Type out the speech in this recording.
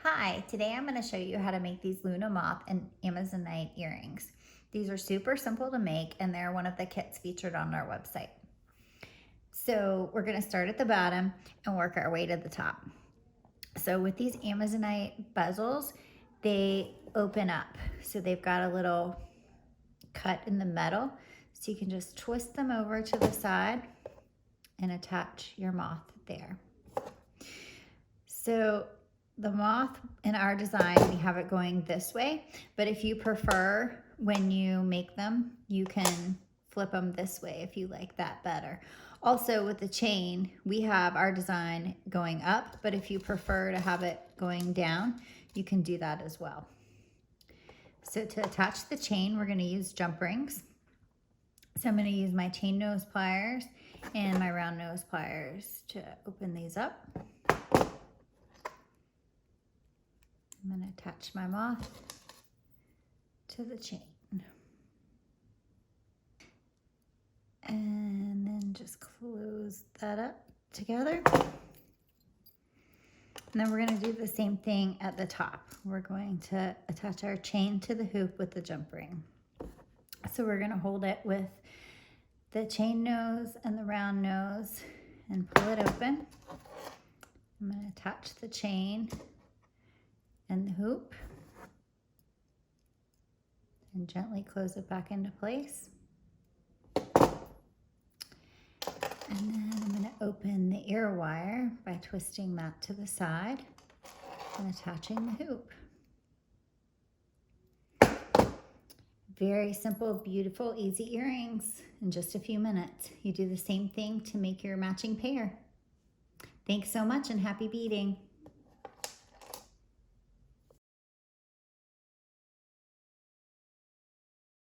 Hi, today I'm going to show you how to make these Luna Moth and Amazonite earrings. These are super simple to make and they're one of the kits featured on our website. So we're going to start at the bottom and work our way to the top. So with these Amazonite bezels, they open up. So they've got a little cut in the metal. So you can just twist them over to the side and attach your moth there. So the moth in our design, we have it going this way, but if you prefer, when you make them, you can flip them this way if you like that better. Also with the chain, we have our design going up, but if you prefer to have it going down, you can do that as well. So to attach the chain, we're going to use jump rings. So I'm going to use my chain nose pliers and my round nose pliers to open these up. I'm going to attach my moth to the chain. And then just close that up together. And then we're going to do the same thing at the top. We're going to attach our chain to the hoop with the jump ring. So we're going to hold it with the chain nose and the round nose and pull it open. I'm going to attach the chain and the hoop and gently close it back into place. And then I'm going to open the ear wire by twisting that to the side and attaching the hoop. Very simple, beautiful, easy earrings in just a few minutes. You do the same thing to make your matching pair. Thanks so much and happy beading.